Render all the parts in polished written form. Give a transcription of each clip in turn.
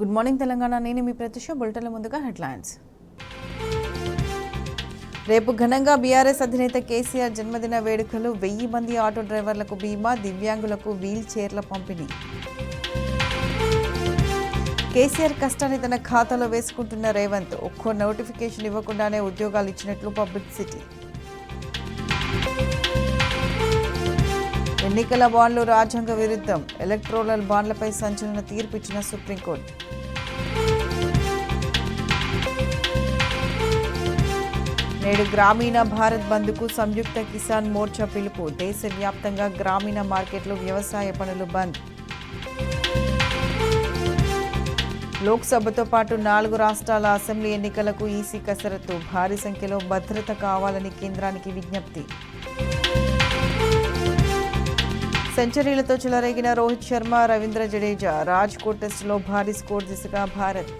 Good morning Telangana. నేను మీ ప్రతిష. బులెటిన్ల ముందుగా headlines. రేపు ఘనంగా బీఆర్ఎస్ అధినేత కేసీఆర్ జన్మదిన వేడుకలు. 1000 మంది ఆటో డ్రైవర్లకు బీమా, దివ్యాంగులకు వీల్ చైర్ల పంపిణీ. కేసీఆర్ కష్టాన్ని తన ఖాతాలో వేసుకుంటున్న రేవంత్. ఒక్కో నోటిఫికేషన్ ఇవ్వకుండానే ఉద్యోగాలు ఇచ్చినట్లు పబ్లిసిటీ. ఎన్నికల బాండ్లు రాజ్యాంగ విరుద్ధం. ఎలక్టోరల్ బాండ్లపై సంచలన తీర్పు ఇచ్చిన సుప్రీంకోర్టు. నేడు గ్రామీణ భారత్ బంద్కు సంయుక్త కిసాన్ మోర్చా పిలుపు. దేశవ్యాప్తంగా గ్రామీణ మార్కెట్లు, వ్యవసాయ పనులు బంద్. లోక్సభతో పాటు 4 రాష్ట్రాల అసెంబ్లీ ఎన్నికలకు ఈసీ కసరత్తు. భారీ సంఖ్యలో భద్రత కావాలని కేంద్రానికి విజ్ఞప్తి. సెంచరీలతో చెలరేగిన రోహిత్ శర్మ, రవీంద్ర జడేజా. రాజ్కోట్ టెస్టులో భారీ స్కోర్ దిశగా భారత్.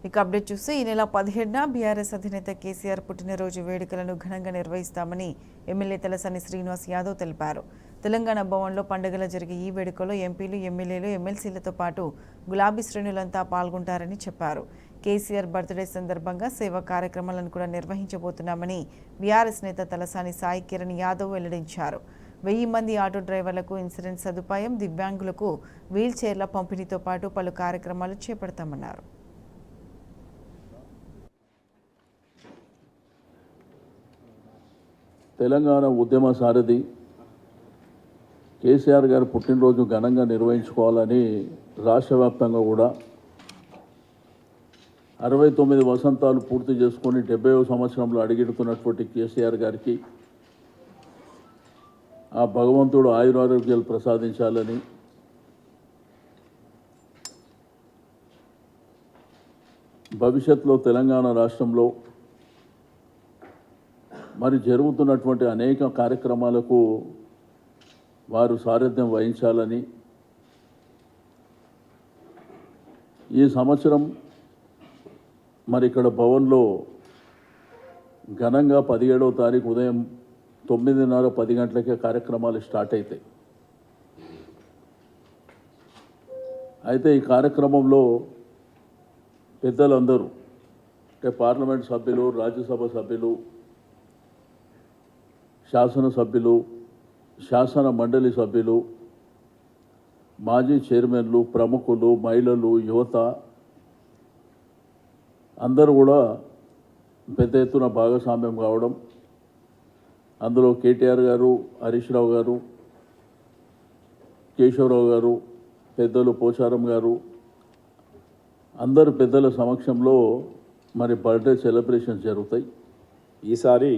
ఇక అప్డేట్ చూస్తే ఈ నెల 17న బీఆర్ఎస్ అధినేత కేసీఆర్ పుట్టినరోజు వేడుకలను ఘనంగా నిర్వహిస్తామని ఎమ్మెల్యే తలసాని శ్రీనివాస్ యాదవ్ తెలిపారు. తెలంగాణ భవన్లో పండుగల జరిగే ఈ వేడుకలో ఎంపీలు, ఎమ్మెల్యేలు, ఎమ్మెల్సీలతో పాటు గులాబీ శ్రేణులంతా పాల్గొంటారని చెప్పారు. కేసీఆర్ బర్త్డే సందర్భంగా సేవా కార్యక్రమాలను కూడా నిర్వహించబోతున్నామని బీఆర్ఎస్ నేత తలసాని సాయి కిరణ్ యాదవ్ వెల్లడించారు. 1000 మంది ఆటో డ్రైవర్లకు ఇన్సూరెన్స్ సదుపాయం, దివ్యాంగులకు వీల్ చైర్ల పంపిణీతో పాటు పలు కార్యక్రమాలు చేపడతామన్నారు. తెలంగాణ ఉద్యమ సారథి కేసీఆర్ గారి పుట్టినరోజు ఘనంగా నిర్వహించుకోవాలని రాష్ట్ర వ్యాప్తంగా కూడా 69 వసంతాలు పూర్తి చేసుకొని 70వ సంవత్సరంలో అడుగెడుతున్నటువంటి కేసీఆర్ గారికి ఆ భగవంతుడు ఆయురారోగ్యాలు ప్రసాదించాలని, భవిష్యత్తులో తెలంగాణ రాష్ట్రంలో మరి జరుగుతున్నటువంటి అనేక కార్యక్రమాలకు వారు సారథ్యం వహించాలని, ఈ సంవత్సరం మరి ఇక్కడ భవన్లో ఘనంగా 17వ తారీఖు ఉదయం 9:30, 10 గంటలకే కార్యక్రమాలు స్టార్ట్ అవుతాయి. అయితే ఈ కార్యక్రమంలో పెద్దలందరూ అంటే పార్లమెంట్ సభ్యులు, రాజ్యసభ సభ్యులు, శాసనసభ్యులు, శాసన మండలి సభ్యులు, మాజీ చైర్మన్లు, ప్రముఖులు, మహిళలు, యువత అందరూ కూడా పెద్ద ఎత్తున భాగస్వామ్యం కావడం, అందులో కేటీఆర్ గారు, హరీష్ రావు గారు, కేశవరావు గారు, పెద్దలు పోచారం గారు, అందరు పెద్దల సమక్షంలో మరి బర్త్డే సెలబ్రేషన్స్ జరుగుతాయి. ఈసారి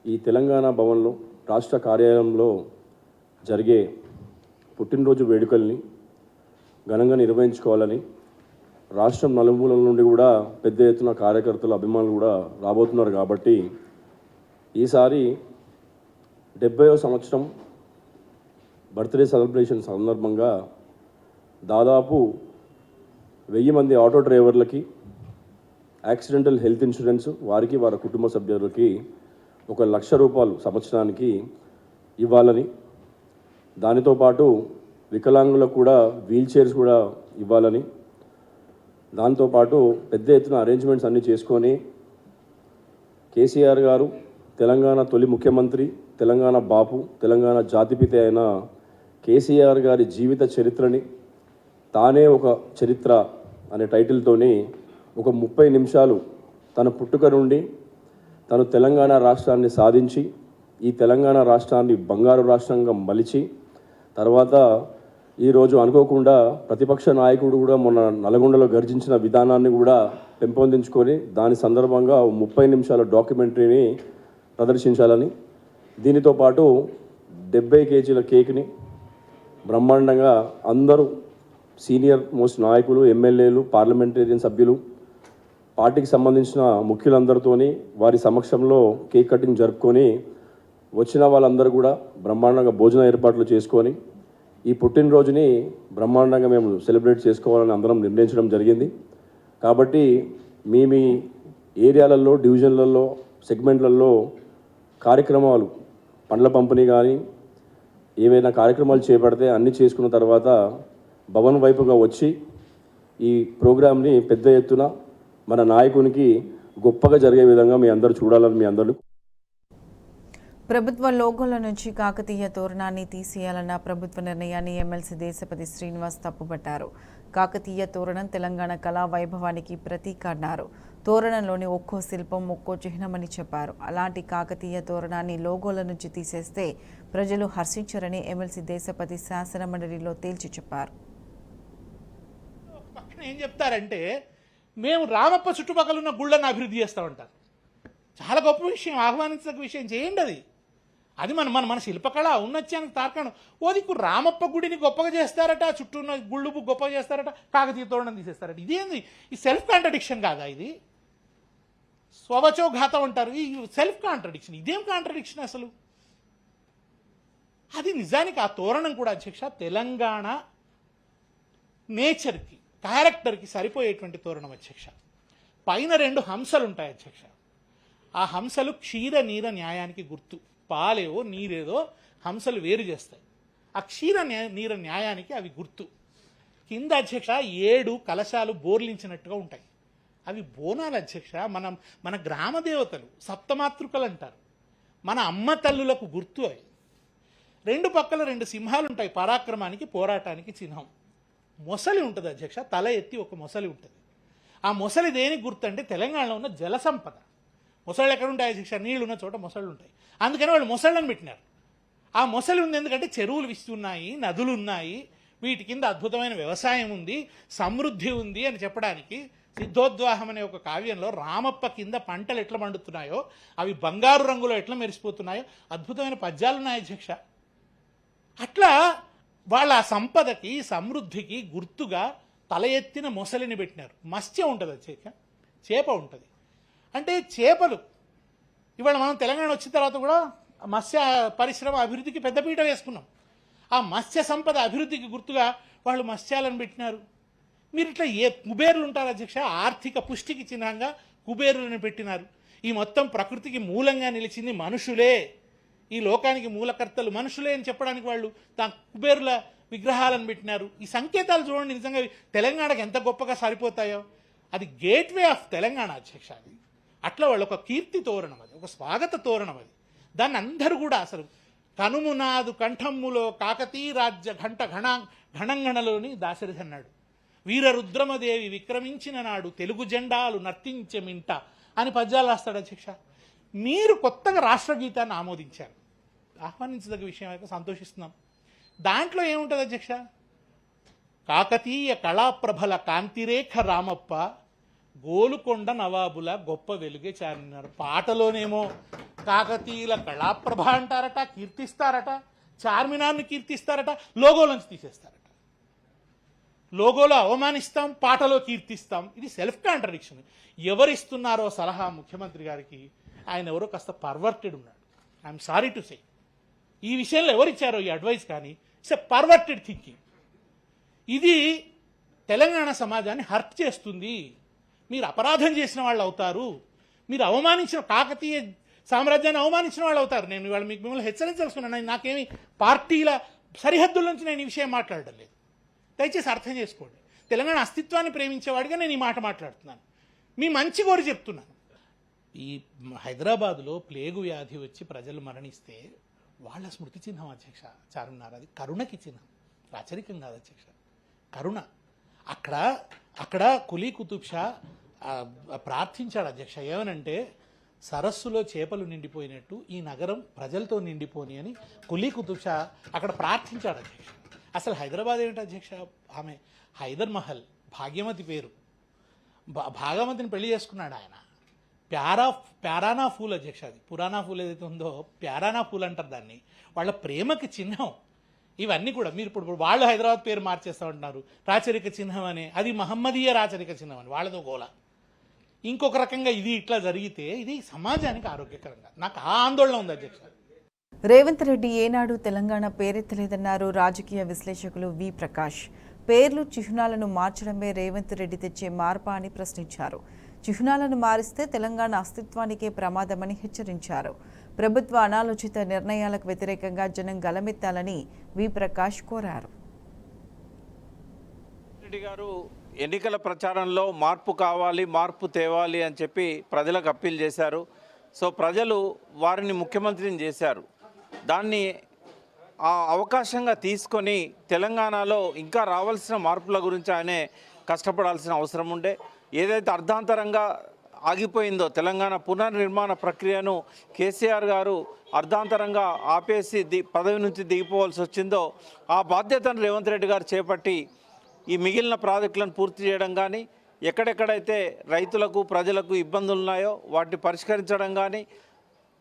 ఈ తెలంగాణ భవన్లో రాష్ట్ర కార్యాలయంలో జరిగే పుట్టినరోజు వేడుకల్ని ఘనంగా నిర్వహించుకోవాలని రాష్ట్రం నలుమూలల నుండి కూడా పెద్ద ఎత్తున కార్యకర్తలు, అభిమానులు కూడా రాబోతున్నారు. కాబట్టి ఈసారి 70వ సంవత్సరం బర్త్డే సెలబ్రేషన్ సందర్భంగా దాదాపు 1000 మంది ఆటో డ్రైవర్లకి యాక్సిడెంటల్ హెల్త్ ఇన్సూరెన్స్, వారికి వారి కుటుంబ సభ్యులకి 1,00,000 రూపాయలు సంవత్సరానికి ఇవ్వాలని, దానితో పాటు వికలాంగులకు కూడా వీల్ చైర్స్ కూడా ఇవ్వాలని, దాంతోపాటు పెద్ద ఎత్తున అరేంజ్మెంట్స్ అన్నీ చేసుకొని కేసీఆర్ గారు తెలంగాణ తొలి ముఖ్యమంత్రి, తెలంగాణ బాపు, తెలంగాణ జాతిపిత అయిన కేసీఆర్ గారి జీవిత చరిత్రని తానే ఒక చరిత్ర అనే టైటిల్తోని ఒక 30 నిమిషాలు తన పుట్టుక నుండి తను తెలంగాణ రాష్ట్రాన్ని సాధించి ఈ తెలంగాణ రాష్ట్రాన్ని బంగారు రాష్ట్రంగా మలిచి తర్వాత ఈరోజు అనుకోకుండా ప్రతిపక్ష నాయకుడు కూడా మొన్న నల్గొండలో గర్జించిన విధానాన్ని కూడా పెంపొందించుకొని దాని సందర్భంగా 30 నిమిషాల డాక్యుమెంటరీని ప్రదర్శించాలని, దీనితో పాటు 70 కేజీల కేక్ని బ్రహ్మాండంగా అందరూ సీనియర్ మోస్ట్ నాయకులు, ఎమ్మెల్యేలు, పార్లమెంటేరియన్ సభ్యులు, పార్టీకి సంబంధించిన ముఖ్యులందరితోని వారి సమక్షంలో కేక్ కటింగ్ జరుపుకొని వచ్చిన వాళ్ళందరూ కూడా బ్రహ్మాండంగా భోజన ఏర్పాట్లు చేసుకొని ఈ పుట్టినరోజుని బ్రహ్మాండంగా మేము సెలబ్రేట్ చేసుకోవాలని అందరం నిర్ణయించడం జరిగింది. కాబట్టి మీ ఏరియాలలో, డివిజన్లలో, సెగ్మెంట్లలో కార్యక్రమాలు, పండ్ల పంపిణీ కానీ, ఏవైనా కార్యక్రమాలు చేపడితే అన్నీ చేసుకున్న తర్వాత భవన్ వైపుగా వచ్చి ఈ ప్రోగ్రామ్ని పెద్ద ఎత్తున మన నాయకునికి గొప్పగా జరిగే విధంగా మీ అందరూ చూడాలని మీ అందరూ. ప్రభుత్వ లోగోల నుంచి కాకతీయ తోరణాన్ని తీసేయాలన్న ప్రభుత్వ నిర్ణయాన్ని ఎమ్మెల్సీ దేశపతి శ్రీనివాస్ తప్పుపట్టారు. కాకతీయ తోరణం తెలంగాణ కళా వైభవానికి ప్రతీక అన్నారు. తోరణంలోని ఒక్కో శిల్పం ఒక్కో చిహ్నమని చెప్పారు. అలాంటి కాకతీయ తోరణాన్ని లోగోల నుంచి తీసేస్తే ప్రజలు హర్షించరని ఎమ్మెల్సీ దేశపతి శాసన మండలిలో తేల్చి చెప్పారు. ఏం చెప్తారంటే మేము రామప్ప చుట్టుపక్కల ఉన్న గుళ్ళను అభివృద్ధి చేస్తామంటారు. చాలా గొప్ప విషయం, ఆహ్వానించదగ్గ విషయం, చేయండి. అది మన మన మన శిల్పకళ ఔన్నత్యానికి తార్కాణం. ఓదికు రామప్ప గుడిని గొప్పగా చేస్తారట, చుట్టూ ఉన్న గుళ్ళు గొప్పగా చేస్తారట, కాకతీయ తోరణం తీసేస్తారట. ఇదేంది? ఈ సెల్ఫ్ కాంట్రడిక్షన్ కాదా? ఇది స్వవచోఘాతం అంటారు. ఈ సెల్ఫ్ కాంట్రడిక్షన్, ఇదేం కాంట్రడిక్షన్ అసలు? అది నిజానికి ఆ తోరణం కూడా అధ్యక్ష తెలంగాణ నేచర్కి, క్యారెక్టర్కి సరిపోయేటువంటి తోరణం అధ్యక్ష. పైన 2 హంసలు ఉంటాయి అధ్యక్ష. ఆ హంసలు క్షీర నీర న్యాయానికి గుర్తు. పాలేవో నీరేదో హంసలు వేరు చేస్తాయి. ఆ క్షీర నీర న్యాయానికి అవి గుర్తు. కింద అధ్యక్ష 7 కలశాలు బోర్లించినట్టుగా ఉంటాయి. అవి బోనాలు అధ్యక్ష. మన గ్రామ దేవతలు, సప్తమాతృకలు అంటారు. మన అమ్మ తల్లులకు గుర్తు అవి. 2 పక్కల 2 సింహాలు ఉంటాయి, పరాక్రమానికి పోరాటానికి చిహ్నం. మొసలి ఉంటుంది అధ్యక్ష, తల ఎత్తి ఒక మొసలి ఉంటుంది. ఆ మొసలి దేనికి గుర్తు అంటే తెలంగాణలో ఉన్న జల సంపద. మొసళ్ళు ఎక్కడ ఉంటాయి అధ్యక్ష? నీళ్లు ఉన్న చోట మొసళ్ళు ఉంటాయి. అందుకని వాళ్ళు మొసళ్ళని పెట్టినారు. ఆ మొసలి ఉంది ఎందుకంటే చెరువులు విస్తున్నాయి, నదులు ఉన్నాయి, వీటి కింద అద్భుతమైన వ్యవసాయం ఉంది, సమృద్ధి ఉంది అని చెప్పడానికి సిద్ధోద్వాహం అనే ఒక కావ్యంలో రామప్ప కింద పంటలు ఎట్లా పండుతున్నాయో, అవి బంగారు రంగులో ఎట్లా మెరిసిపోతున్నాయో అద్భుతమైన పద్యాలు ఉన్నాయి అధ్యక్ష. అట్లా వాళ్ళ సంపదకి, సమృద్ధికి గుర్తుగా తల ఎత్తిన మొసలిని పెట్టినారు. మత్స్యం ఉంటుంది అధ్యక్ష, చేప ఉంటుంది. అంటే చేపలు ఇవాళ మనం తెలంగాణ వచ్చిన తర్వాత కూడా మత్స్య పరిశ్రమ అభివృద్ధికి పెద్దపీట వేసుకున్నాం. ఆ మత్స్య సంపద అభివృద్ధికి గుర్తుగా వాళ్ళు మత్స్యాలను పెట్టినారు. మీరు ఇట్లా కుబేరులు ఉంటారు అధ్యక్ష, ఆర్థిక పుష్టికి చిహ్నంగా కుబేరులను పెట్టినారు. ఈ మొత్తం ప్రకృతికి మూలంగా నిలిచింది మనుషులే, ఈ లోకానికి మూలకర్తలు మనుషులే అని చెప్పడానికి వాళ్ళు కుబేరుల విగ్రహాలను పెట్టినారు. ఈ సంకేతాలు చూడండి, నిజంగా తెలంగాణకు ఎంత గొప్పగా సరిపోతాయో. అది గేట్వే ఆఫ్ తెలంగాణ అధ్యక్ష. అది అట్లా వాళ్ళు ఒక కీర్తి తోరణం, అది ఒక స్వాగత తోరణం. అది దాన్ని అందరూ కూడా అసలు కనుమునాదు కంఠమ్ములో కాకతీయ రాజ్య ఘణంగణలోని దాశరథి అన్నాడు. వీరరుద్రమదేవి విక్రమించిన నాడు తెలుగు జెండాలు నర్తించెమింట అని పద్యాలు రాస్తాడు అధ్యక్ష. మీరు కొత్తగా రాష్ట్రగీతాన్ని ఆమోదించారు, ఆహ్వానించదగ్గ విషయం అయితే సంతోషిస్తున్నాం. దాంట్లో ఏముంటుంది అధ్యక్ష? కాకతీయ కళాప్రభల కాంతిరేఖ రామప్ప గోలుకొండ నవాబుల గొప్ప వెలుగే చారినారు. పాటలోనేమో కాకతీయుల కళాప్రభ అంటారట, కీర్తిస్తారట, చార్మినార్ని కీర్తిస్తారట, లోగోలోంచి తీసేస్తారట. లోగోలో అవమానిస్తాం, పాటలో కీర్తిస్తాం. ఇది సెల్ఫ్ కాంట్రడిక్షన్. ఎవరిస్తున్నారో సలహా ముఖ్యమంత్రి గారికి, ఆయన ఎవరో కాస్త పర్వర్టెడ్ ఉన్నాడు. I'm sorry to say. ఈ విషయంలో ఎవరిచ్చారో ఈ అడ్వైస్ కానీ ఇట్స్ ఎ పర్వర్టెడ్ థింకింగ్. ఇది తెలంగాణ సమాజాన్ని హర్ట్ చేస్తుంది. మీరు అపరాధం చేసిన వాళ్ళు అవుతారు, మీరు అవమానించిన కాకతీయ సామ్రాజ్యాన్ని అవమానించిన వాళ్ళు అవుతారు. నేను ఇవాళ మిమ్మల్ని హెచ్చరించాల్సుకున్నాను. నాకేమి పార్టీల సరిహద్దుల నుంచి నేను ఈ విషయం మాట్లాడడం లేదు, దయచేసి అర్థం చేసుకోండి. తెలంగాణ అస్తిత్వాన్ని ప్రేమించేవాడిగా నేను ఈ మాట మాట్లాడుతున్నాను, మీ మంచి కోరి చెప్తున్నాను. ఈ హైదరాబాదులో ప్లేగు వ్యాధి వచ్చి ప్రజలు మరణిస్తే వాళ్ళ స్మృతి చిహ్నం అధ్యక్ష చార్మినార్. అది కరుణకి చిహ్నం, రాచరికం కాదు అధ్యక్ష, కరుణ. అక్కడ కులీ కుతుబ్ షా ప్రార్థించాడు అధ్యక్ష, ఏమనంటే సరస్సులో చేపలు నిండిపోయినట్టు ఈ నగరం ప్రజలతో నిండిపోని అని కులీ కుతుబ్ షా అక్కడ ప్రార్థించాడు అధ్యక్ష. అసలు హైదరాబాద్ ఏమిటి అధ్యక్ష? ఆమె హైదర్ మహల్, భాగ్యమతి పేరు, భాగమతిని పెళ్లి చేసుకున్నాడు ఆయన. ప్యారానా ఫూల్ అధ్యక్ష, అది పురాణా ఫూల్ ఏదైతే ఉందో ప్యారానా ఫూల్ అంటారు దాన్ని. వాళ్ళ ప్రేమకి చిహ్నం ఇవన్నీ కూడా. మీరు ఇప్పుడు వాళ్ళు హైదరాబాద్ పేరు మార్చేస్తా ఉంటున్నారు, రాచరిక చిహ్నం అని. అది మహమ్మదీయ రాచరిక చిహ్నం అని వాళ్ళతో గోల. ఇంకొక రకంగా ఇది ఇట్లా జరిగితే ఇది సమాజానికి ఆరోగ్యకరంగా, నాకు ఆ ఆందోళన ఉంది అధ్యక్ష. రేవంత్ రెడ్డి ఏనాడు తెలంగాణ పేరెత్తలేదన్నారు రాజకీయ విశ్లేషకులు వి ప్రకాష్. పేర్లు చిహ్నాలను మార్చడమే రేవంత్ రెడ్డి తెచ్చే మార్పా అని ప్రశ్నించారు. చిహ్నాలను మారిస్తే తెలంగాణ అస్తిత్వానికే ప్రమాదమని హెచ్చరించారు. ప్రభుత్వ అనాలోచిత నిర్ణయాలకు వ్యతిరేకంగా జనం గలమెత్తాలని వి ప్రకాష్ కోరారు. రెడ్డి గారు ఎన్నికల ప్రచారంలో మార్పు కావాలి, మార్పు తేవాలి అని చెప్పి ప్రజలకు అప్పీల్ చేశారు. సో ప్రజలు వారిని ముఖ్యమంత్రిని చేశారు. దాన్ని ఆ అవకాశంగా తీసుకొని తెలంగాణలో ఇంకా రావాల్సిన మార్పుల గురించి ఆయనే కష్టపడాల్సిన అవసరం ఉండే. ఏదైతే అర్ధాంతరంగా ఆగిపోయిందో తెలంగాణ పునర్నిర్మాణ ప్రక్రియను కేసీఆర్ గారు అర్ధాంతరంగా ఆపేసి పదవి నుంచి దిగిపోవాల్సి వచ్చిందో ఆ బాధ్యతను రేవంత్ రెడ్డి గారు చేపట్టి ఈ మిగిలిన ప్రాజెక్టులను పూర్తి చేయడం కానీ, ఎక్కడెక్కడైతే రైతులకు ప్రజలకు ఇబ్బందులు ఉన్నాయో వాటిని పరిష్కరించడం కానీ,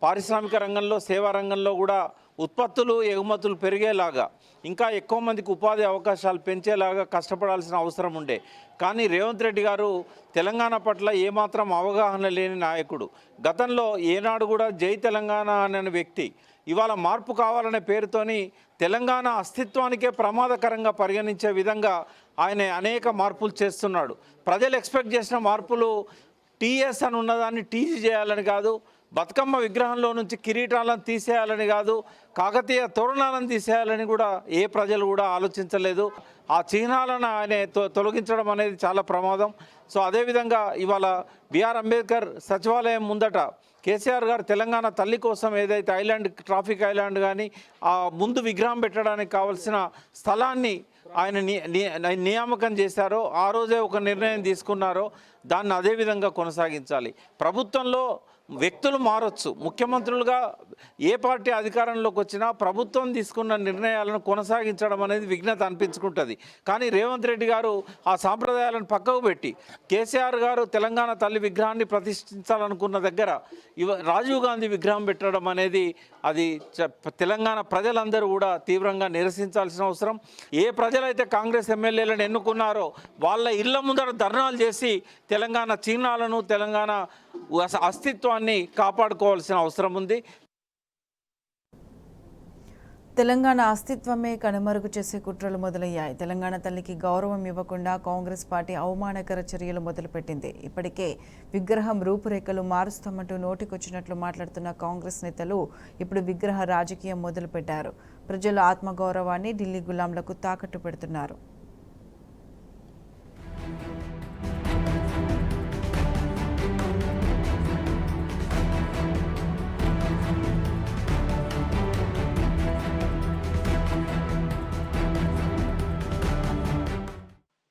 పారిశ్రామిక రంగంలో సేవా రంగంలో కూడా ఉత్పత్తులు ఎగుమతులు పెరిగేలాగా ఇంకా ఎక్కువ మందికి ఉపాధి అవకాశాలు పెంచేలాగా కష్టపడాల్సిన అవసరం ఉండే. కానీ రేవంత్ రెడ్డి గారు తెలంగాణ పట్ల ఏమాత్రం అవగాహన లేని నాయకుడు. గతంలో ఏనాడు కూడా జై తెలంగాణ అనే వ్యక్తి ఇవాళ మార్పు కావాలనే పేరుతోని తెలంగాణ అస్తిత్వానికే ప్రమాదకరంగా పరిగణించే విధంగా ఆయన అనేక మార్పులు చేస్తున్నాడు. ప్రజలు ఎక్స్పెక్ట్ చేసిన మార్పులు టీఎస్ అని ఉన్నదాన్ని టీజీ చేయాలని కాదు, బతుకమ్మ విగ్రహంలో నుంచి కిరీటాలను తీసేయాలని కాదు, కాకతీయ తోరణాలను తీసేయాలని కూడా ఏ ప్రజలు కూడా ఆలోచించలేదు. ఆ చిహ్నాలను ఆయన తొలగించడం అనేది చాలా ప్రమాదం. సో అదేవిధంగా ఇవాళ బిఆర్ అంబేద్కర్ సచివాలయం ముందట కేసీఆర్ గారు తెలంగాణ తల్లి కోసం ఏదైతే ఐలాండ్, ట్రాఫిక్ ఐలాండ్ కానీ ఆ ముందు విగ్రహం పెట్టడానికి కావాల్సిన స్థలాన్ని ఆయన నియామకం చేశారో, ఆ రోజే ఒక నిర్ణయం తీసుకున్నారో దాన్ని అదేవిధంగా కొనసాగించాలి. ప్రభుత్వంలో వ్యక్తులు మారొచ్చు, ముఖ్యమంత్రులుగా ఏ పార్టీ అధికారంలోకి వచ్చినా ప్రభుత్వం తీసుకున్న నిర్ణయాలను కొనసాగించడం అనేది విఘ్నత అనిపించుకుంటుంది. కానీ రేవంత్ రెడ్డి గారు ఆ సాంప్రదాయాలను పక్కకు పెట్టి కేసీఆర్ గారు తెలంగాణ తల్లి విగ్రహాన్ని ప్రతిష్ఠించాలనుకున్న దగ్గర రాజీవ్ గాంధీ విగ్రహం పెట్టడం అనేది అది తెలంగాణ ప్రజలందరూ కూడా తీవ్రంగా నిరసించాల్సిన అవసరం. ఏ ప్రజలైతే కాంగ్రెస్ ఎమ్మెల్యేలను ఎన్నుకున్నారో వాళ్ళ ఇళ్ల ముందర ధర్నాలు చేసి తెలంగాణ చిహ్నాలను, తెలంగాణ అస్తిత్వాన్ని కాపాడుకోవాల్సిన అవసరం ఉంది. తెలంగాణ అస్తిత్వమే కనుమరుగు చేసే కుట్రలు మొదలయ్యాయి. తెలంగాణ తల్లికి గౌరవం ఇవ్వకుండా కాంగ్రెస్ పార్టీ అవమానకర చర్యలు మొదలుపెట్టింది. ఇప్పటికే విగ్రహం రూపురేఖలు మారుస్తామంటూ నోటికొచ్చినట్లు మాట్లాడుతున్న కాంగ్రెస్ నేతలు ఇప్పుడు విగ్రహ రాజకీయం మొదలుపెట్టారు. ప్రజల ఆత్మగౌరవాన్ని ఢిల్లీ గులాంలకు తాకట్టు పెడుతున్నారు.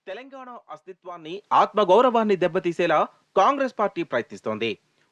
తెలంగాణ అస్తిత్వాన్ని, ఆత్మగౌరవాన్ని దెబ్బతీసేలా కాంగ్రెస్ పార్టీ ప్రయత్నిస్తోంది.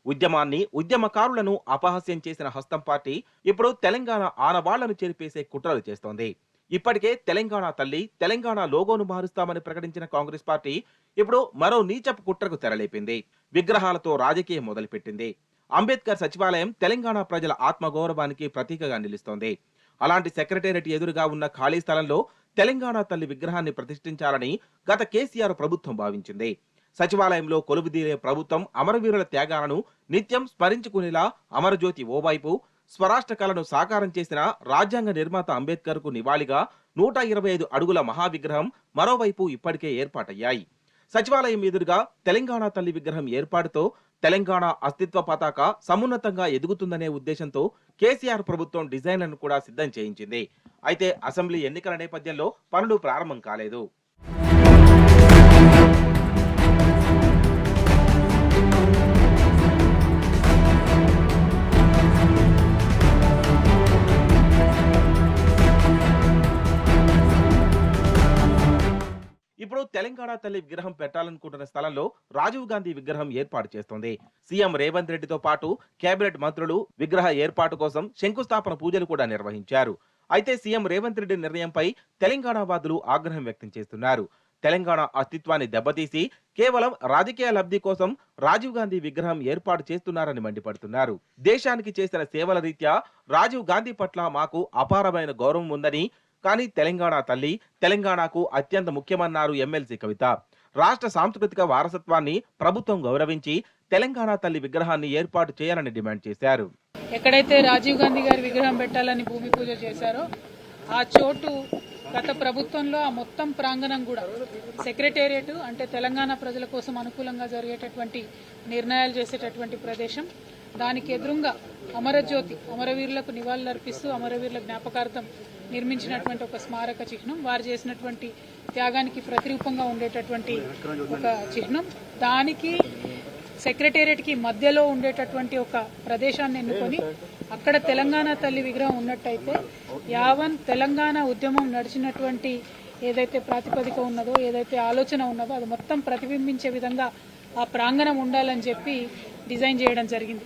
ఉద్యమాన్ని, ఉద్యమకారులను అపహాస్యం చేసిన హస్తం పార్టీ ఇప్పుడు తెలంగాణ ఆనవాళ్లను చెరిపేసే కుట్రలు చేస్తోంది. ఇప్పటికే తెలంగాణ తల్లి, తెలంగాణ లోగోను మారుస్తామని ప్రకటించిన కాంగ్రెస్ పార్టీ ఇప్పుడు మరో నీచపు కుట్రకు తెరలేపింది. విగ్రహాలతో రాజకీయం మొదలుపెట్టింది. అంబేద్కర్ సచివాలయం తెలంగాణ ప్రజల ఆత్మగౌరవానికి ప్రతీకగా నిలుస్తోంది. అలాంటి సెక్రటేరియట్ ఎదురుగా ఉన్న ఖాళీ స్థలంలో తెలంగాణ తల్లి విగ్రహాన్ని ప్రతిష్ఠించాలని గత కేసీఆర్ ప్రభుత్వం భావించింది. సచివాలయంలో కొలువుదీరే ప్రభుత్వం అమరవీరుల త్యాగాలను నిత్యం స్మరించుకునేలా అమరజ్యోతి ఓవైపు, స్వరాష్ట్ర కళను సాకారం చేసిన రాజ్యాంగ నిర్మాత అంబేద్కర్ కు నివాళిగా 125 అడుగుల మహావిగ్రహం మరోవైపు ఇప్పటికే ఏర్పాటయ్యాయి. సచివాలయం ఎదురుగా తెలంగాణ తల్లి విగ్రహం ఏర్పాటుతో తెలంగాణ అస్తిత్వ పతాక సమున్నతంగా ఎదుగుతుందనే ఉద్దేశంతో కేసీఆర్ ప్రభుత్వం డిజైన్లను కూడా సిద్ధం చేయించింది. అయితే అసెంబ్లీ ఎన్నికల నేపథ్యంలో పనులు ప్రారంభం కాలేదు. ఇప్పుడు తెలంగాణ తల్లి విగ్రహం పెట్టాలనుకుంటున్న స్థలంలో రాజీవ్ గాంధీ విగ్రహం ఏర్పాటు చేస్తోంది. సీఎం రేవంత్ రెడ్డితో పాటు కేబినెట్ మంత్రులు విగ్రహ ఏర్పాటు కోసం శంకుస్థాపన పూజలు కూడా నిర్వహించారు. అయితే సీఎం రేవంత్ రెడ్డి నిర్ణయంపై తెలంగాణ వాదులు ఆగ్రహం వ్యక్తం చేస్తున్నారు. తెలంగాణ అస్తిత్వాన్ని దెబ్బతీసి కేవలం రాజకీయ లబ్ధి కోసం రాజీవ్ గాంధీ విగ్రహం ఏర్పాటు చేస్తున్నారని మండిపడుతున్నారు. దేశానికి చేసిన సేవల రీత్యా రాజీవ్ గాంధీ పట్ల మాకు అపారమైన గౌరవం ఉందని, కానీ తెలంగాణ తల్లి తెలంగాణకు అత్యంత ముఖ్యమన్నారు ఎమ్మెల్సీ కవిత. రాష్ట్ర సాంస్కృతిక వారసత్వాన్ని ప్రభుత్వం గౌరవించి తెలంగాణ తల్లి విగ్రహాన్ని ఏర్పాటు చేయాలని డిమాండ్ చేశారు. ఎక్కడైతే రాజీవ్ గాంధీ గారి విగ్రహం పెట్టాలని భూమి పూజ చేశారో ఆ చోటు గత ప్రభుత్వంలో ఆ మొత్తం ప్రాంగణం కూడా సెక్రటేరియట్ అంటే తెలంగాణ ప్రజల కోసం అనుకూలంగా జరిగేటటువంటి నిర్ణయాలు చేసేటటువంటి ప్రదేశం. దానికి ఎదురుగా అమరజ్యోతి అమరవీరులకు నివాళులర్పిస్తూ అమరవీరుల జ్ఞాపకార్థం నిర్మించినటువంటి ఒక స్మారక చిహ్నం, వారు చేసినటువంటి త్యాగానికి ప్రతిరూపంగా ఉండేటటువంటి ఒక చిహ్నం, దానికి సెక్రటేరియట్కి మధ్యలో ఉండేటటువంటి ఒక ప్రదేశాన్ని ఎన్నుకొని అక్కడ తెలంగాణ తల్లి విగ్రహం ఉన్నట్టయితే యావన్ తెలంగాణ ఉద్యమం నడిచినటువంటి ఏదైతే ప్రాతిపదిక ఉన్నదో, ఏదైతే ఆలోచన ఉన్నదో అది మొత్తం ప్రతిబింబించే విధంగా ఆ ప్రాంగణం ఉండాలని చెప్పి డిజైన్ చేయడం జరిగింది.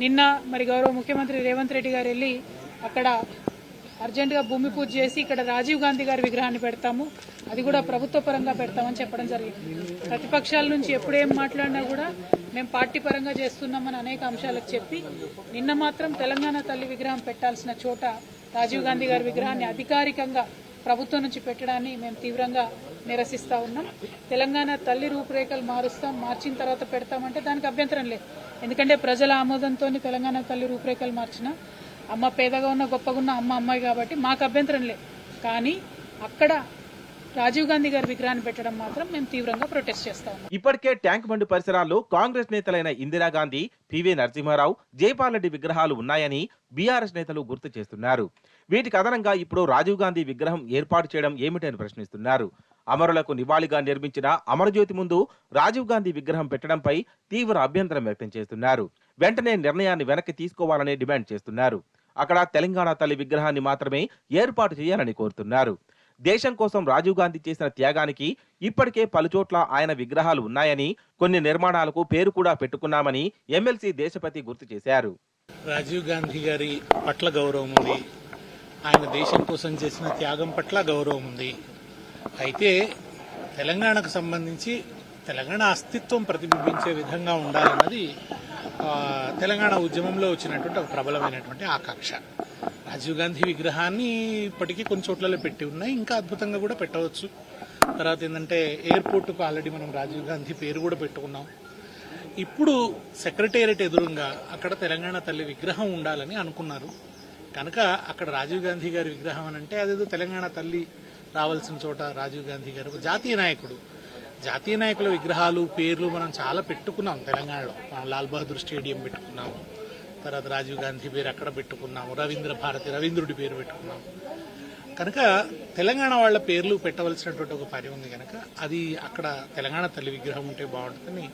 నిన్న మరి గౌరవ ముఖ్యమంత్రి రేవంత్ రెడ్డి గారు వెళ్ళి అక్కడ అర్జెంటుగా భూమి పూజ చేసి ఇక్కడ రాజీవ్ గాంధీ గారి విగ్రహాన్ని పెడతాము, అది కూడా ప్రభుత్వ పరంగా పెడతామని చెప్పడం జరిగింది. ప్రతిపక్షాల నుంచి ఎప్పుడేం మాట్లాడినా కూడా మేము పార్టీ పరంగా చేస్తున్నామని అనేక అంశాలకు చెప్పి నిన్న మాత్రం తెలంగాణ తల్లి విగ్రహం పెట్టాల్సిన చోట రాజీవ్ గాంధీ గారి విగ్రహాన్ని అధికారికంగా ప్రభుత్వం నుంచి పెట్టడాన్ని మేము తీవ్రంగా నిరసిస్తూ ఉన్నాం. తెలంగాణ తల్లి రూపురేఖలు మార్చిన తర్వాత పెడతామంటే దానికి అభ్యంతరం లేదు. ఎందుకంటే ప్రజల ఆమోదంతో తెలంగాణ తల్లి రూపురేఖలు మార్చిన అమ్మ పేదగా ఉన్న గొప్పగా ఉన్న అమ్మాయి కాబట్టి మాకు అభ్యంతరం లేదు. కానీ అక్కడ రాజీవ్ గాంధీ గారి విగ్రహాన్ని పెట్టడం మాత్రం మేము తీవ్రంగా ప్రొటెస్ట్ చేస్తాం. ఇప్పటికే ట్యాంక్ బండ్ పరిసరాల్లో కాంగ్రెస్ నేతలైన ఇందిరాగాంధీ, పివి నరసింహారావు, జైపాల్ రెడ్డి విగ్రహాలు ఉన్నాయని బీఆర్ఎస్ నేతలు గుర్తు చేస్తున్నారు. వీటికి అదనంగా ఇప్పుడు రాజీవ్ గాంధీ విగ్రహం ఏర్పాటు చేయడం ఏమిటని ప్రశ్నిస్తున్నారు. అమరులకు నివాళిగా నిర్మించిన అమరజ్యోతి ముందు రాజీవ్ గాంధీ విగ్రహం పెట్టడంపై తీవ్ర అభ్యంతరం వ్యక్తం చేస్తున్నారు. వెంటనే నిర్ణయాన్ని వెనక్కి తీసుకోవాలని డిమాండ్ చేస్తున్నారు. అక్కడ తెలంగాణ తల్లి విగ్రహాన్ని మాత్రమే ఏర్పాటు చేయాలని కోరుతున్నారు. దేశం కోసం రాజీవ్ గాంధీ చేసిన త్యాగానికి ఇప్పటికే పలుచోట్ల ఆయన విగ్రహాలు ఉన్నాయని, కొన్ని నిర్మాణాలకు పేరు కూడా పెట్టుకున్నామని ఎమ్మెల్సీ దేశపతి గుర్తు చేశారు. రాజీవ్ గాంధీ గారి పట్ల గౌరవం ఉంది, ఆయన దేశం కోసం చేసిన త్యాగం పట్ల గౌరవం ఉంది. అయితే తెలంగాణకు సంబంధించి తెలంగాణ అస్తిత్వం ప్రతిబింబించే విధంగా ఉండాలన్నది తెలంగాణ ఉద్యమంలో వచ్చినటువంటి ఒక ప్రబలమైనటువంటి ఆకాంక్ష. రాజీవ్ గాంధీ విగ్రహాన్ని ఇప్పటికీ కొన్ని చోట్లలో పెట్టి ఉన్నాయి, ఇంకా అద్భుతంగా కూడా పెట్టవచ్చు. తర్వాత ఏంటంటే ఎయిర్పోర్టుకు ఆల్రెడీ మనం రాజీవ్ గాంధీ పేరు కూడా పెట్టుకున్నాం. ఇప్పుడు సెక్రటేరియట్ ఎదురుగా అక్కడ తెలంగాణ తల్లి విగ్రహం ఉండాలని అనుకున్నారు కనుక అక్కడ రాజీవ్ గాంధీ గారి విగ్రహం అని అంటే అదేదో తెలంగాణ తల్లి రావాల్సిన చోట రాజీవ్ గాంధీ గారు ఒక జాతీయ నాయకుడు. జాతీయ నాయకుల విగ్రహాలు పేర్లు మనం చాలా పెట్టుకున్నాం తెలంగాణలో. మనం లాల్ బహదూర్ స్టేడియం పెట్టుకున్నాము, తర్వాత రాజీవ్ గాంధీ పేరు అక్కడ పెట్టుకున్నాము, రవీంద్రుడి పేరు పెట్టుకున్నాము. కనుక తెలంగాణ వాళ్ళ పేర్లు పెట్టవలసినటువంటి ఒక పని ఉంది కనుక అది అక్కడ తెలంగాణ తల్లి విగ్రహం ఉంటే బాగుంటుందని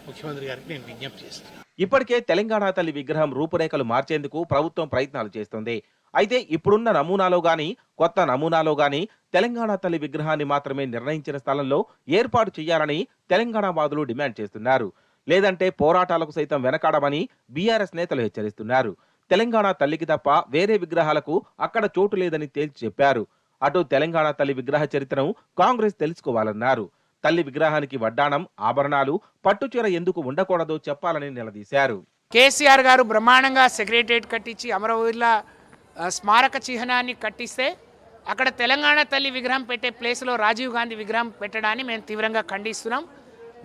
ముఖ్యమంత్రి గారికి నేను విజ్ఞప్తి చేస్తున్నాను. ఇప్పటికే తెలంగాణ తల్లి విగ్రహం రూపురేఖలు మార్చేందుకు ప్రభుత్వం ప్రయత్నాలు చేస్తోంది. అయితే ఇప్పుడున్న నమూనాలో గాని, కొత్త నమూనాలో గాని తెలంగాణ తల్లి విగ్రహాన్ని మాత్రమే నిర్ణయించిన స్థలంలో ఏర్పాటు చేయాలని తెలంగాణ వాదులు డిమాండ్ చేస్తున్నారు. లేదంటే పోరాటాలకు సైతం వెనకాడమని బీఆర్ఎస్ నేతలు హెచ్చరిస్తున్నారు. తెలంగాణ తల్లికి తప్ప వేరే విగ్రహాలకు అక్కడ చోటు లేదని తేల్చి చెప్పారు. అటు తెలంగాణ తల్లి విగ్రహ చరిత్రను కాంగ్రెస్ తెలుసుకోవాలన్నారు. తల్లి విగ్రహానికి వడ్డాణం, ఆభరణాలు, పట్టుచీర ఎందుకు ఉండకూడదో చెప్పాలని నిలదీశారు. కేసీఆర్ గారు బ్రహ్మాండంగా సెక్రటేరియట్ కట్టించి అమరవీరుల స్మారక చిహ్నాన్ని కట్టిస్తే అక్కడ తెలంగాణ తల్లి విగ్రహం పెట్టే ప్లేస్లో రాజీవ్ గాంధీ విగ్రహం పెట్టడాన్ని మేము తీవ్రంగా ఖండిస్తున్నాం.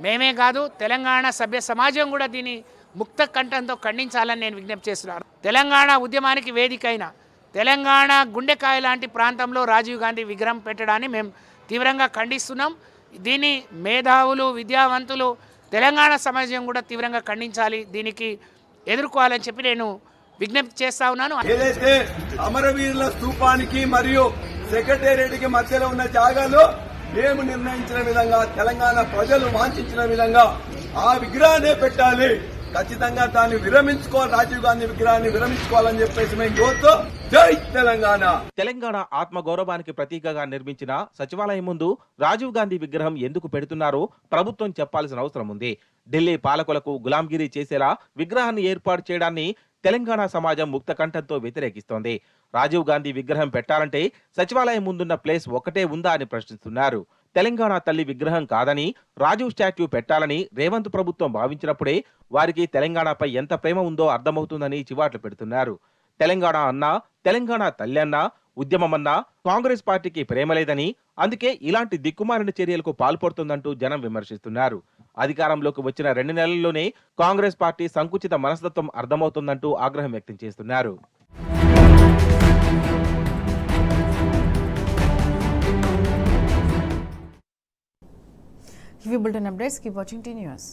మేమే కాదు, తెలంగాణ సభ్య సమాజం కూడా దీన్ని ముక్త కంఠంతో ఖండించాలని నేను విజ్ఞప్తి చేస్తున్నాను. తెలంగాణ ఉద్యమానికి వేదికైన తెలంగాణ గుండెకాయ లాంటి ప్రాంతంలో రాజీవ్ గాంధీ విగ్రహం పెట్టడాన్ని మేము తీవ్రంగా ఖండిస్తున్నాం. దీన్ని మేధావులు, విద్యావంతులు, తెలంగాణ సమాజం కూడా తీవ్రంగా ఖండించాలి, దీనికి ఎదుర్కోవాలని చెప్పి నేను విజ్ఞప్తి చేస్తా ఉన్నాను. ఏదైతే అమరవీరుల స్తూపానికి మరియు సెక్రటేరియట్ కి మధ్యలో ఉన్న జాగాలో మేము నిర్ణయించిన విధంగా, తెలంగాణ ప్రజలు వాంఛించిన విధంగా ఆ విగ్రహాన్ని పెట్టాలి. ఖచ్చితంగా దాన్ని విరమించుకోవాలి, రాజీవ్ గాంధీ విగ్రహాన్ని విరమించుకోవాలని చెప్పేసి మేము కోరుతూ జై తెలంగాణ. తెలంగాణ ఆత్మ గౌరవానికి ప్రతీకగా నిర్మించిన సచివాలయం ముందు రాజీవ్ గాంధీ విగ్రహం ఎందుకు పెడుతున్నారో ప్రభుత్వం చెప్పాల్సిన అవసరం ఉంది. ఢిల్లీ పాలకులకు గులాంగిరీ చేసేలా విగ్రహాన్ని ఏర్పాటు చేయడాన్ని తెలంగాణ సమాజం ముక్త కంఠంతో వ్యతిరేకిస్తోంది. రాజీవ్ గాంధీ విగ్రహం పెట్టాలంటే సచివాలయం ముందున్న ప్లేస్ ఒకటే ఉందా అని ప్రశ్నిస్తున్నారు. తెలంగాణ తల్లి విగ్రహం కాదని రాజీవ్ స్టాట్యూ పెట్టాలని రేవంత్ ప్రభుత్వం భావించినప్పుడే వారికి తెలంగాణపై ఎంత ప్రేమ ఉందో అర్థమవుతుందని చివాట్లు పెడుతున్నారు. తెలంగాణ అన్నా, తెలంగాణ తల్లి అన్నా, ఉద్యమమన్నా కాంగ్రెస్ పార్టీకి ప్రేమ లేదని, అందుకే ఇలాంటి దిక్కుమాలిన చర్యలకు పాల్పడుతుందంటూ జనం విమర్శిస్తున్నారు. అధికారంలోకి వచ్చిన 2 నెలల్లోనే కాంగ్రెస్ పార్టీ సంకుచిత మనస్తత్వం అర్థమవుతుందంటూ ఆగ్రహం వ్యక్తం చేస్తున్నారు. ఇవి bulletin updates. Keep watching tea news.